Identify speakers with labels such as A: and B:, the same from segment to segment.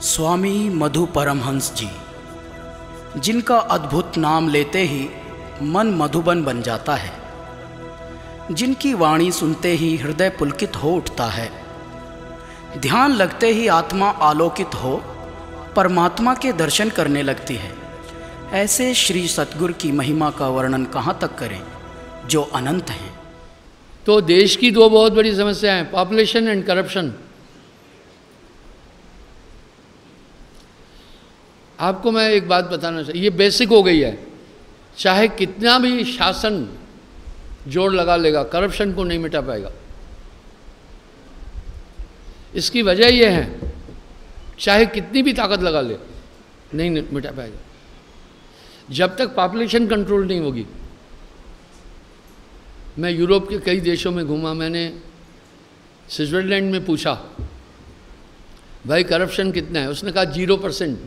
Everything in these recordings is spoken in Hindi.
A: स्वामी मधु परमहंस जी, जिनका अद्भुत नाम लेते ही मन मधुबन बन जाता है, जिनकी वाणी सुनते ही हृदय पुलकित हो उठता है, ध्यान लगते ही आत्मा आलोकित हो परमात्मा के दर्शन करने लगती है। ऐसे श्री सतगुरु की महिमा का वर्णन कहाँ तक करें जो अनंत हैं।
B: तो देश की दो बहुत बड़ी समस्या हैं, पॉपुलेशन एंड करप्शन। आपको मैं एक बात बताना चाहिए, ये बेसिक हो गई है। चाहे कितना भी शासन जोर लगा लेगा, करप्शन को नहीं मिटा पाएगा। इसकी वजह यह है, चाहे कितनी भी ताकत लगा ले, नहीं मिटा पाएगा जब तक पॉपुलेशन कंट्रोल नहीं होगी। मैं यूरोप के कई देशों में घूमा, मैंने स्विट्जरलैंड में पूछा, भाई करप्शन कितना है? उसने कहा 0%।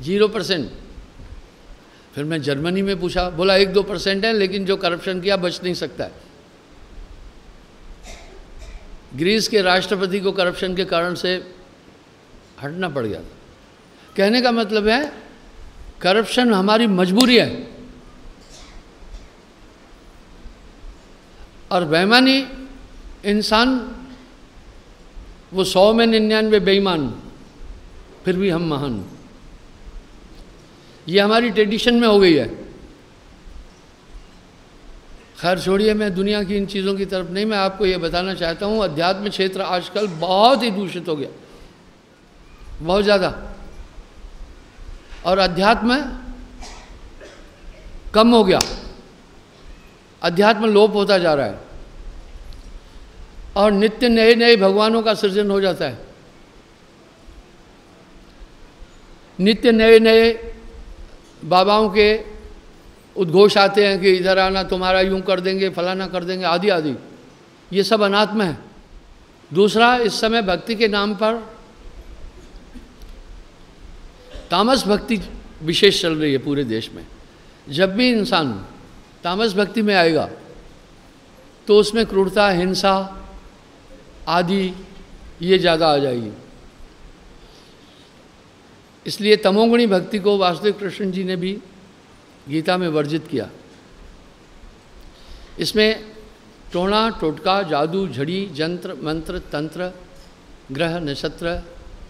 B: 0%। फिर मैं जर्मनी में पूछा, बोला 1-2% है, लेकिन जो करप्शन किया बच नहीं सकता है। ग्रीस के राष्ट्रपति को करप्शन के कारण से हटना पड़ गया। कहने का मतलब है, करप्शन हमारी मजबूरी है। और बेईमानी इंसान, वो 100 में 99 बेईमान, फिर भी हम महान। ये हमारी ट्रेडिशन में हो गई है। खैर छोड़िए, मैं दुनिया की इन चीज़ों की तरफ नहीं, मैं आपको ये बताना चाहता हूँ, अध्यात्म क्षेत्र आजकल बहुत ही दूषित हो गया, बहुत ज़्यादा। और अध्यात्म कम हो गया, अध्यात्म लोप होता जा रहा है, और नित्य नए नए भगवानों का सृजन हो जाता है। नित्य नए नए बाबाओं के उद्घोष आते हैं कि इधर आना, तुम्हारा यूं कर देंगे, फलाना कर देंगे, आदि आदि। ये सब अनात्म है। दूसरा, इस समय भक्ति के नाम पर तामस भक्ति विशेष चल रही है पूरे देश में। जब भी इंसान तामस भक्ति में आएगा तो उसमें क्रूरता, हिंसा आदि ये ज़्यादा आ जाएगी। इसलिए तमोगुणी भक्ति को वासुदेव कृष्ण जी ने भी गीता में वर्जित किया। इसमें टोना टोटका, जादू, झड़ी, जंत्र मंत्र, तंत्र, ग्रह नक्षत्र,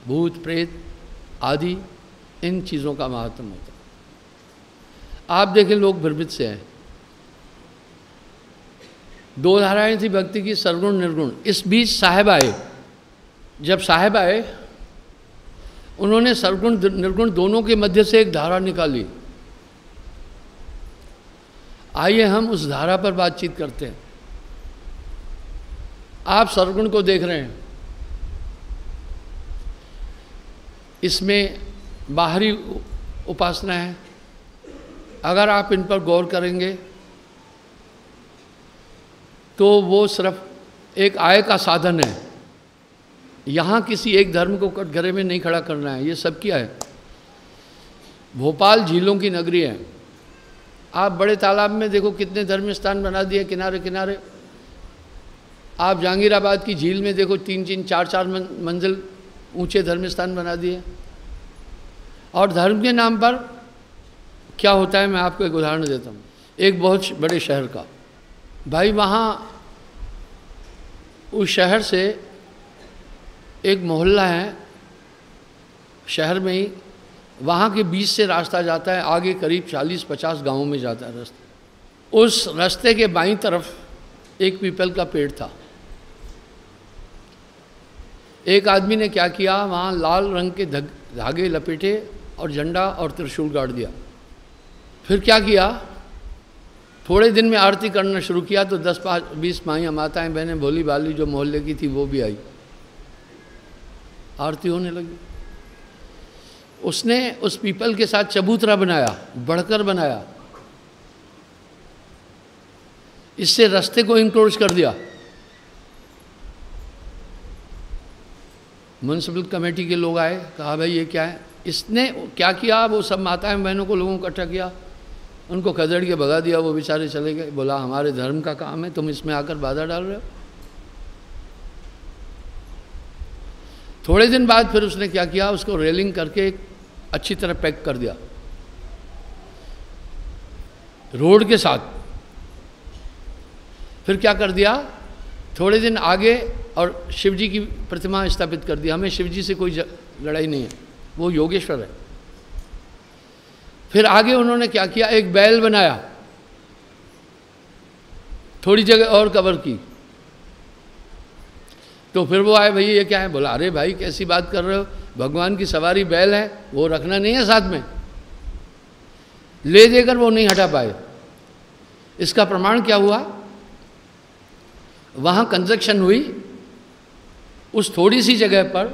B: भूत प्रेत आदि, इन चीज़ों का महत्व होता है। आप देखें, लोग भ्रमित से हैं। 2 धाराएं थी भक्ति की, सर्वगुण निर्गुण। इस बीच साहेब आए। जब साहेब आए, उन्होंने सर्वगुण निर्गुण दोनों के मध्य से एक धारा निकाली। आइए हम उस धारा पर बातचीत करते हैं। आप सर्वगुण को देख रहे हैं, इसमें बाहरी उपासना है। अगर आप इन पर गौर करेंगे तो वो सिर्फ एक आय का साधन है। यहाँ किसी एक धर्म को कटघरे में नहीं खड़ा करना है, ये सब क्या है। भोपाल झीलों की नगरी है। आप बड़े तालाब में देखो कितने धर्म स्थान बना दिए किनारे किनारे। आप जहांगीराबाद की झील में देखो 3-3, 4-4 मंजिल ऊंचे धर्म स्थान बना दिए। और धर्म के नाम पर क्या होता है, मैं आपको एक उदाहरण देता हूँ। एक बहुत बड़े शहर का, भाई वहाँ उस शहर से एक मोहल्ला है शहर में ही, वहाँ के बीच से रास्ता जाता है, आगे करीब 40-50 गाँवों में जाता है रास्ता। उस रास्ते के बाईं तरफ एक पीपल का पेड़ था। एक आदमी ने क्या किया, वहाँ लाल रंग के धागे लपेटे और झंडा और त्रिशूल गाड़ दिया। फिर क्या किया, थोड़े दिन में आरती करना शुरू किया तो 10-20 माइयाँ, माताएं, बहनें, भोली भाली जो मोहल्ले की थी वो भी आई। आरती होने लगी। उसने उस पीपल के साथ चबूतरा बनाया, बढ़कर बनाया। इससे रास्ते को इंक्रोच कर दिया। म्युनिसिपल कमेटी के लोग आए, कहा भाई ये क्या है। इसने क्या किया, वो सब माताएं बहनों को, लोगों को इकट्ठा किया, उनको खदेड़ के भगा दिया। वो बेचारे चले गए। बोला हमारे धर्म का काम है, तुम इसमें आकर बाधा डाल रहे हो। थोड़े दिन बाद फिर उसने क्या किया, उसको रेलिंग करके अच्छी तरह पैक कर दिया रोड के साथ। फिर क्या कर दिया, थोड़े दिन आगे और शिव जी की प्रतिमा स्थापित कर दी। हमें शिव जी से कोई लड़ाई नहीं है, वो योगेश्वर है। फिर आगे उन्होंने क्या किया, एक बैल बनाया, थोड़ी जगह और कवर की। तो फिर वो आए, भाई ये क्या है? बोला अरे भाई कैसी बात कर रहे हो, भगवान की सवारी बैल है, वो रखना नहीं है साथ में। ले देकर वो नहीं हटा पाए। इसका प्रमाण क्या हुआ, वहां कंस्ट्रक्शन हुई, उस थोड़ी सी जगह पर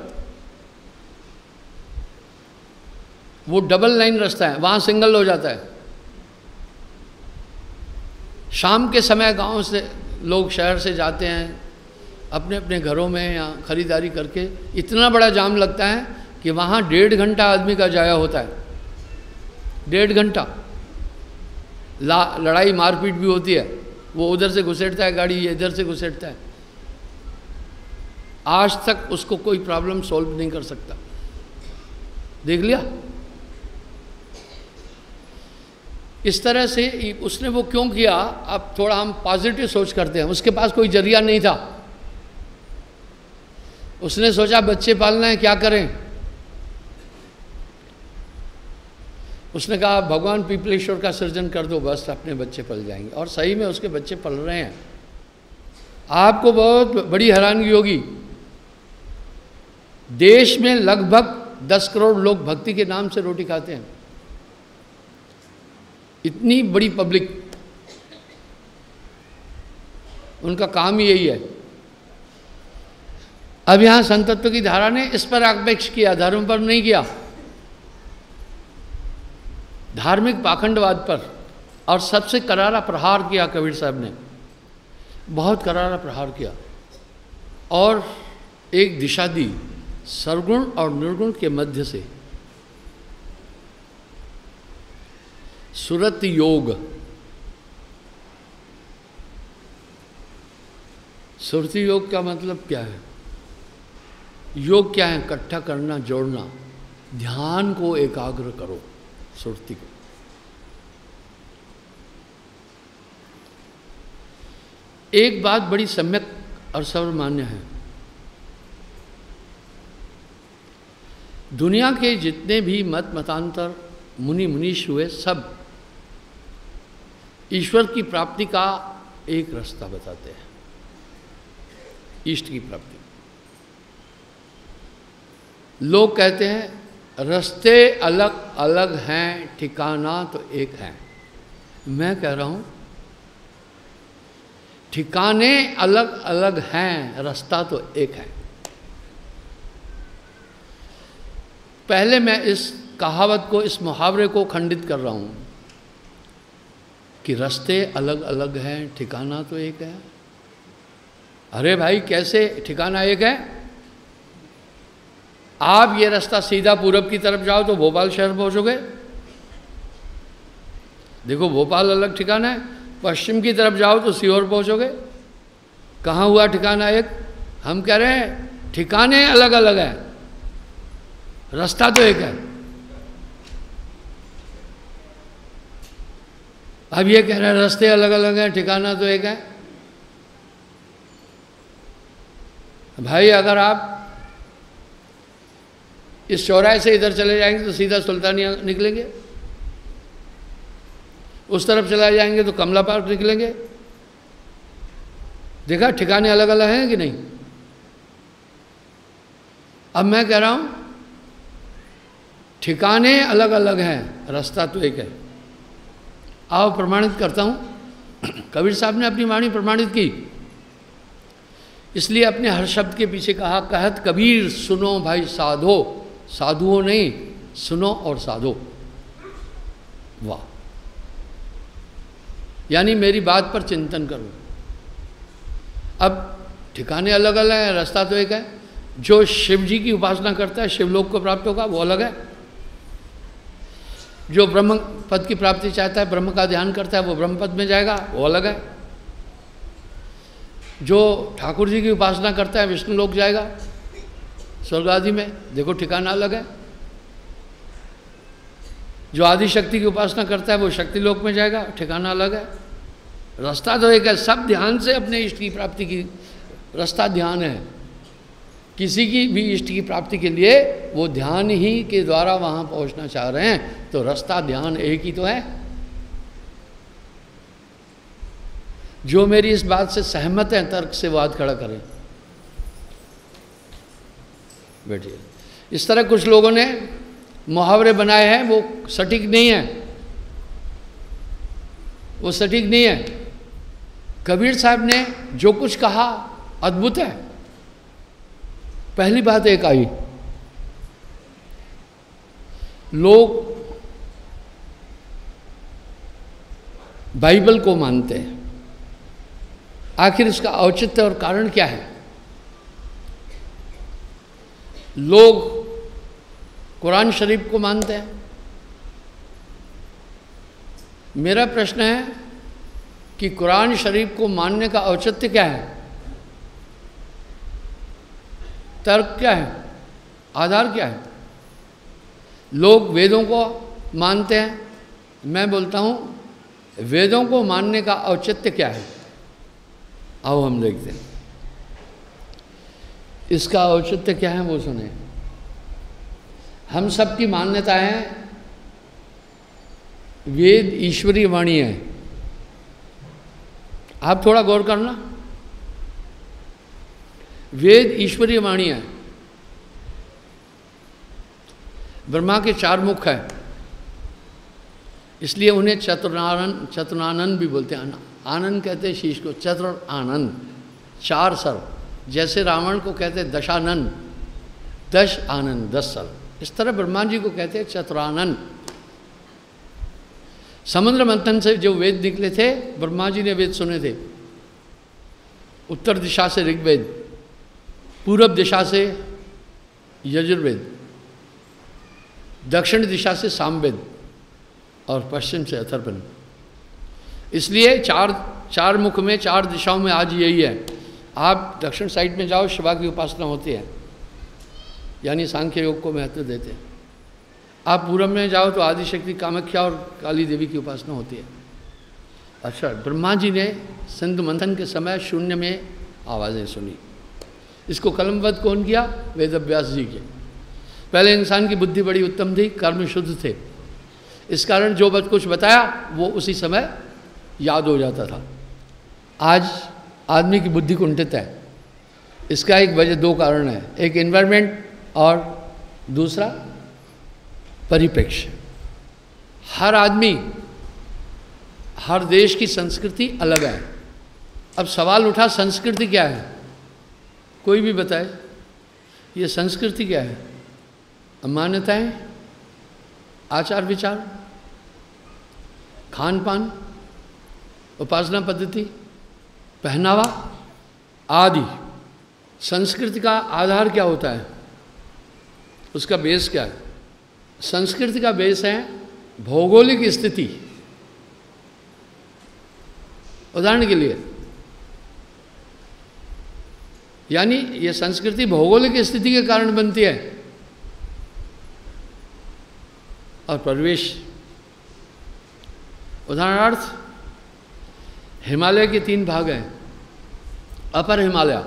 B: वो डबल लाइन रास्ता है, वहां सिंगल हो जाता है। शाम के समय गांव से लोग शहर से जाते हैं अपने अपने घरों में या खरीदारी करके, इतना बड़ा जाम लगता है कि वहाँ 1.5 घंटा आदमी का जाया होता है। 1.5 घंटा लड़ाई मारपीट भी होती है, वो उधर से घुसेड़ता है गाड़ी, ये इधर से घुसेड़ता है। आज तक उसको कोई प्रॉब्लम सॉल्व नहीं कर सकता। देख लिया इस तरह से उसने वो क्यों किया। अब थोड़ा हम पॉजिटिव सोच करते हैं, उसके पास कोई जरिया नहीं था। उसने सोचा बच्चे पालना है, क्या करें। उसने कहा भगवान पीपलेश्वर का सृजन कर दो, बस अपने बच्चे पल जाएंगे। और सही में उसके बच्चे पल रहे हैं। आपको बहुत बड़ी हैरानगी होगी, देश में लगभग 10 करोड़ लोग भक्ति के नाम से रोटी खाते हैं। इतनी बड़ी पब्लिक, उनका काम ही यही है। अब यहां संतत्व की धारा ने इस पर आक्षेप किया, धर्म पर नहीं किया, धार्मिक पाखंडवाद पर। और सबसे करारा प्रहार किया कबीर साहब ने, बहुत करारा प्रहार किया और एक दिशा दी सर्वगुण और निर्गुण के मध्य से। सुरत योग, सुरति योग का मतलब क्या है? योग क्या है? इकट्ठा करना, जोड़ना, ध्यान को एकाग्र करो, सुरति को। एक बात बड़ी सम्यक और सर्वमान्य है, दुनिया के जितने भी मत मतांतर मुनि मुनीश हुए, सब ईश्वर की प्राप्ति का एक रास्ता बताते हैं, इष्ट की प्राप्ति। लोग कहते हैं रास्ते अलग अलग हैं, ठिकाना तो एक है। मैं कह रहा हूं ठिकाने अलग अलग हैं, रास्ता तो एक है। पहले मैं इस कहावत को, इस मुहावरे को खंडित कर रहा हूं कि रास्ते अलग अलग हैं, ठिकाना तो एक है। अरे भाई कैसे ठिकाना एक है? आप ये रास्ता सीधा पूरब की तरफ जाओ तो भोपाल शहर पहुंचोगे। देखो भोपाल अलग ठिकाना है, पश्चिम की तरफ जाओ तो सीहोर पहुंचोगे। कहाँ हुआ ठिकाना एक? हम कह रहे हैं ठिकाने अलग अलग हैं, रास्ता तो एक है। अब ये कह रहे हैं रास्ते अलग अलग हैं, ठिकाना तो एक है। भाई अगर आप इस चौराहे से इधर चले जाएंगे तो सीधा सुल्तानिया निकलेंगे, उस तरफ चला जाएंगे तो कमला पार्क निकलेंगे। देखा ठिकाने अलग अलग हैं कि नहीं? अब मैं कह रहा हूं ठिकाने अलग अलग हैं, रास्ता तो एक है। आओ प्रमाणित करता हूं। कबीर साहब ने अपनी वाणी प्रमाणित की, इसलिए अपने हर शब्द के पीछे कहा, कहत कबीर सुनो भाई साधो, साधुओं नहीं, सुनो और साधो। वाह, यानी मेरी बात पर चिंतन करो। अब ठिकाने अलग अलग हैं, रास्ता तो एक है। जो शिव जी की उपासना करता है शिवलोक को प्राप्त होगा, वो अलग है। जो ब्रह्म पद की प्राप्ति चाहता है, ब्रह्म का ध्यान करता है, वो ब्रह्म पद में जाएगा, वो अलग है। जो ठाकुर जी की उपासना करता है विष्णु लोक जाएगा। स्वर्ग आदि में, देखो ठिकाना अलग है। जो आदि शक्ति की उपासना करता है वो शक्ति लोक में जाएगा, ठिकाना अलग है। रास्ता तो एक है, सब ध्यान से अपने इष्ट की प्राप्ति की रास्ता ध्यान है। किसी की भी इष्ट की प्राप्ति के लिए वो ध्यान ही के द्वारा वहाँ पहुँचना चाह रहे हैं, तो रास्ता ध्यान एक ही तो है। जो मेरी इस बात से सहमत है तर्क से वाद खड़ा करें। बैठिए। इस तरह कुछ लोगों ने मुहावरे बनाए हैं, वो सटीक नहीं है, वो सटीक नहीं है। कबीर साहब ने जो कुछ कहा अद्भुत है। पहली बात एक आई, लोग बाइबल को मानते हैं, आखिर इसका औचित्य और कारण क्या है? लोग कुरान शरीफ को मानते हैं। मेरा प्रश्न है कि कुरान शरीफ को मानने का औचित्य क्या है? तर्क क्या है? आधार क्या है? लोग वेदों को मानते हैं, मैं बोलता हूँ वेदों को मानने का औचित्य क्या है? आओ हम देखते हैं इसका औचित्य क्या है, वो सुने। हम सब की मान्यता है वेद ईश्वरीय वाणी है। आप थोड़ा गौर करना, वेद ईश्वरीय वाणी है। ब्रह्मा के 4 मुख है, इसलिए उन्हें चतुरानंद भी बोलते हैं। आनंद कहते हैं शीश को, चतुर आनंद, 4 सर। जैसे रावण को कहते हैं दशानंद, 10 आनंद 10 सर। इस तरह ब्रह्मा जी को कहते हैं चतुरानंद। समुद्र मंथन से जो वेद निकले थे, ब्रह्मा जी ने वेद सुने थे। उत्तर दिशा से ऋग्वेद, पूरब दिशा से यजुर्वेद, दक्षिण दिशा से सामवेद और पश्चिम से अथर्ववेद। इसलिए 4 मुख में 4 दिशाओं में आज यही है। आप दक्षिण साइड में जाओ, शिवा की उपासना होती है, यानी सांख्य योग को महत्व देते हैं। आप पूरब में जाओ तो आदिशक्ति कामाख्या और काली देवी की उपासना होती है। अच्छा, ब्रह्मा जी ने सिंधु मंथन के समय शून्य में आवाज़ें सुनी। इसको कलमबद्ध कौन किया? वेद व्यास जी के। पहले इंसान की बुद्धि बड़ी उत्तम थी, कर्म शुद्ध थे, इस कारण जो कुछ बताया वो उसी समय याद हो जाता था। आज आदमी की बुद्धि कुंठित है। इसका एक वजह 2 कारण है, एक एनवायरनमेंट और दूसरा परिप्रेक्ष्य। हर आदमी, हर देश की संस्कृति अलग है। अब सवाल उठा संस्कृति क्या है? कोई भी बताए ये संस्कृति क्या है? मान्यताएं, आचार विचार, खान पान, उपासना पद्धति, पहनावा आदि। संस्कृति का आधार क्या होता है? उसका बेस क्या है? संस्कृति का बेस है भौगोलिक स्थिति। उदाहरण के लिए, यानी ये संस्कृति भौगोलिक स्थिति के कारण बनती है और परिवेश। उदाहरणार्थ, हिमालय के 3 भाग हैं। अपर हिमालय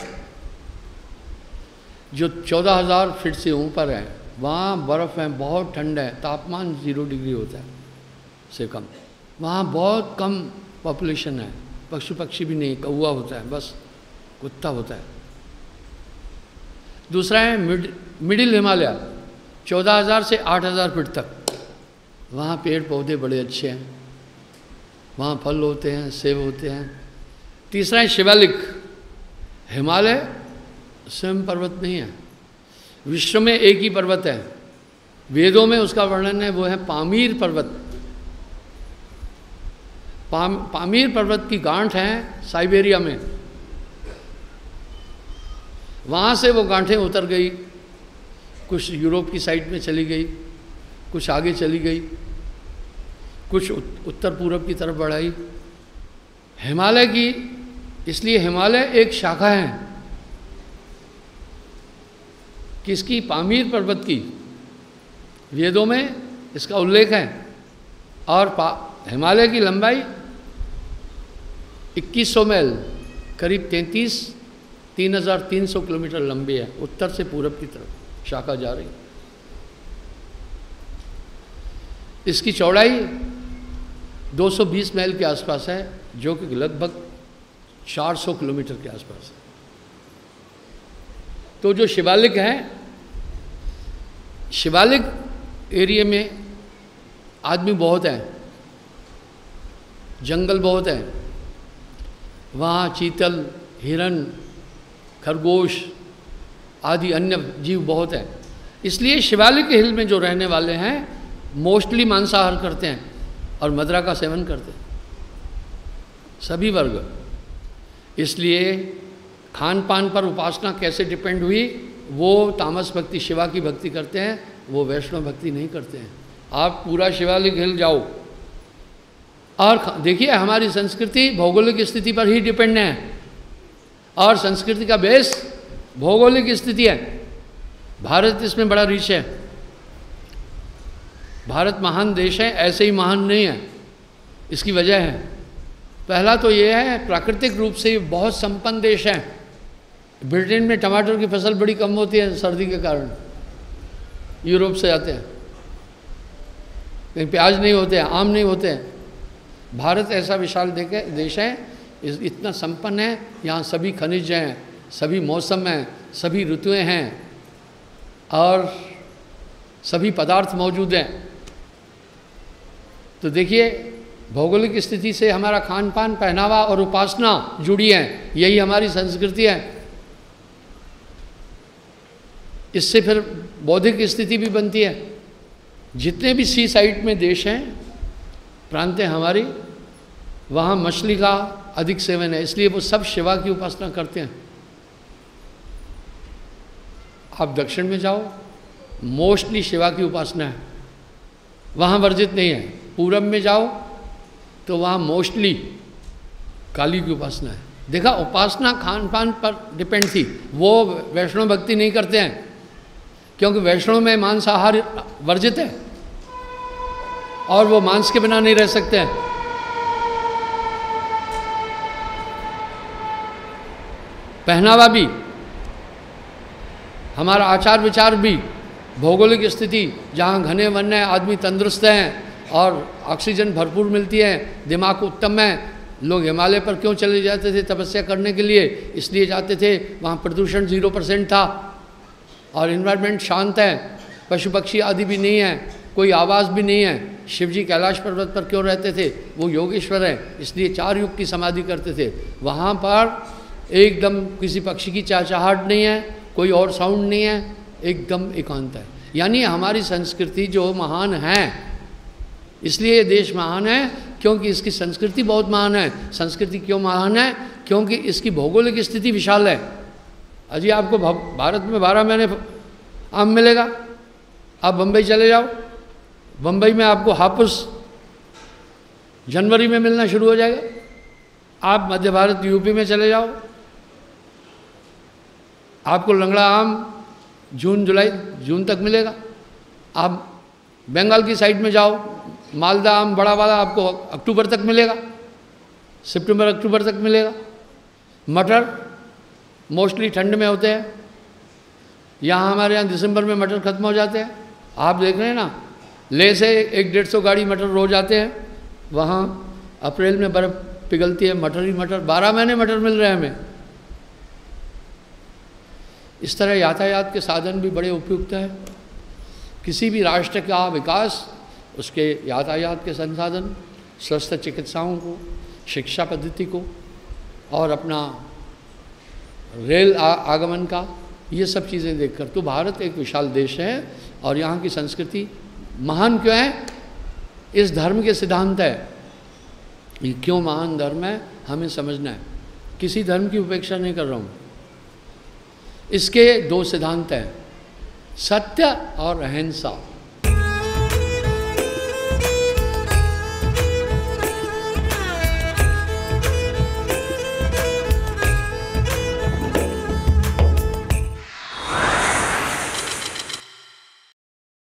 B: जो 14,000 फीट से ऊपर है, वहाँ बर्फ़ है, बहुत ठंड है, तापमान 0 डिग्री होता है से कम। वहाँ बहुत कम पॉपुलेशन है, पक्षी भी नहीं, कौवा होता है बस, कुत्ता होता है। दूसरा है मिडिल हिमालय, 14,000 से 8,000 फीट तक। वहाँ पेड़ पौधे बड़े अच्छे हैं, वहाँ फल होते हैं, सेब होते हैं। तीसरा है शिवालिक। हिमालय स्वयं पर्वत नहीं है, विश्व में एक ही पर्वत है। वेदों में उसका वर्णन है, वो है पामीर पर्वत। पामीर पर्वत की गांठ है साइबेरिया में। वहाँ से वो गांठें उतर गई, कुछ यूरोप की साइड में चली गई, कुछ आगे चली गई, कुछ उत्तर पूरब की तरफ बढ़ाई। हिमालय की, इसलिए हिमालय एक शाखा है। किसकी? पामीर पर्वत की। वेदों में इसका उल्लेख है। और हिमालय की लंबाई 2100 मील, करीब 3,300 किलोमीटर लंबी है। उत्तर से पूरब की तरफ शाखा जा रही। इसकी चौड़ाई 220 मील के आसपास है, जो कि लगभग 400 किलोमीटर के आसपास है। तो जो शिवालिक है, शिवालिक एरिया में आदमी बहुत हैं, जंगल बहुत हैं, वहाँ चीतल, हिरन, खरगोश आदि अन्य जीव बहुत हैं। इसलिए शिवालिक हिल में जो रहने वाले हैं मोस्टली मांसाहार करते हैं और मदिरा का सेवन करते हैं, सभी वर्ग। इसलिए खान पान पर उपासना कैसे डिपेंड हुई? वो तामस भक्ति, शिवा की भक्ति करते हैं, वो वैष्णव भक्ति नहीं करते हैं। आप पूरा शिवालिक हिल जाओ और देखिए, हमारी संस्कृति भौगोलिक स्थिति पर ही डिपेंड है, और संस्कृति का बेस भौगोलिक स्थिति है। भारत इसमें बड़ा रिच है। भारत महान देश है, ऐसे ही महान नहीं है। इसकी वजह है, पहला तो ये है प्राकृतिक रूप से बहुत संपन्न देश है। ब्रिटेन में टमाटर की फसल बड़ी कम होती है सर्दी के कारण, यूरोप से आते हैं। कहीं प्याज नहीं होते हैं, आम नहीं होते हैं। भारत ऐसा विशाल देश है, इतना संपन्न है। यहाँ सभी खनिज हैं, सभी मौसम हैं, सभी ऋतुएं हैं और सभी पदार्थ मौजूद हैं। तो देखिए, भौगोलिक स्थिति से हमारा खान पान, पहनावा और उपासना जुड़ी है। यही हमारी संस्कृति है। इससे फिर बौद्धिक स्थिति भी बनती है। जितने भी सी साइड में देश हैं, प्रांतें हमारी, वहाँ मछली का अधिक सेवन है, इसलिए वो सब शिवा की उपासना करते हैं। आप दक्षिण में जाओ, मोस्टली शिवा की उपासना है, वहाँ वर्जित नहीं है। पूरब में जाओ तो वहाँ मोस्टली काली की उपासना है। देखा, उपासना खान पान पर डिपेंड थी। वो वैष्णव भक्ति नहीं करते हैं, क्योंकि वैष्णव में मांसाहार वर्जित है और वो मांस के बिना नहीं रह सकते हैं। पहनावा भी, हमारा आचार विचार भी, भौगोलिक स्थिति, जहाँ घने वन है, आदमी तंदुरुस्त हैं और ऑक्सीजन भरपूर मिलती है, दिमाग उत्तम है। लोग हिमालय पर क्यों चले जाते थे? तपस्या करने के लिए इसलिए जाते थे। वहाँ प्रदूषण 0% था और इन्वायरमेंट शांत है, पशु पक्षी आदि भी नहीं है, कोई आवाज़ भी नहीं है। शिवजी कैलाश पर्वत पर क्यों रहते थे? वो योगेश्वर है, इसलिए 4 युग की समाधि करते थे। वहाँ पर एकदम किसी पक्षी की चहचहाहट नहीं है, कोई और साउंड नहीं है, एकदम एकांत है। यानी हमारी संस्कृति जो महान है, इसलिए ये देश महान है क्योंकि इसकी संस्कृति बहुत महान है। संस्कृति क्यों महान है? क्योंकि इसकी भौगोलिक स्थिति विशाल है। अजी आपको भारत में 12 महीने आम मिलेगा। आप बम्बई चले जाओ, बम्बई में आपको हापुस जनवरी में मिलना शुरू हो जाएगा। आप मध्य भारत यूपी में चले जाओ, आपको लंगड़ा आम जून तक मिलेगा। आप बंगाल की साइड में जाओ, मालदा आम बड़ा वाला आपको अक्टूबर तक मिलेगा, सितंबर अक्टूबर तक मिलेगा। मटर मोस्टली ठंड में होते हैं, यहाँ हमारे यहाँ दिसंबर में मटर खत्म हो जाते हैं। आप देख रहे हैं ना, ले से 100-150 गाड़ी मटर रोज आते हैं। वहाँ अप्रैल में बर्फ़ पिघलती है, मटर ही मटर, 12 महीने मटर मिल रहे हैं हमें। इस तरह यातायात के साधन भी बड़े उपयुक्त हैं। किसी भी राष्ट्र का विकास उसके यातायात के संसाधन, स्वस्थ चिकित्साओं को, शिक्षा पद्धति को और अपना रेल आगमन का, ये सब चीज़ें देखकर तो भारत एक विशाल देश है। और यहाँ की संस्कृति महान क्यों है? इस धर्म के सिद्धांत है। ये क्यों महान धर्म है हमें समझना है। किसी धर्म की उपेक्षा नहीं कर रहा हूँ। इसके 2 सिद्धांत हैं, सत्य और अहिंसा।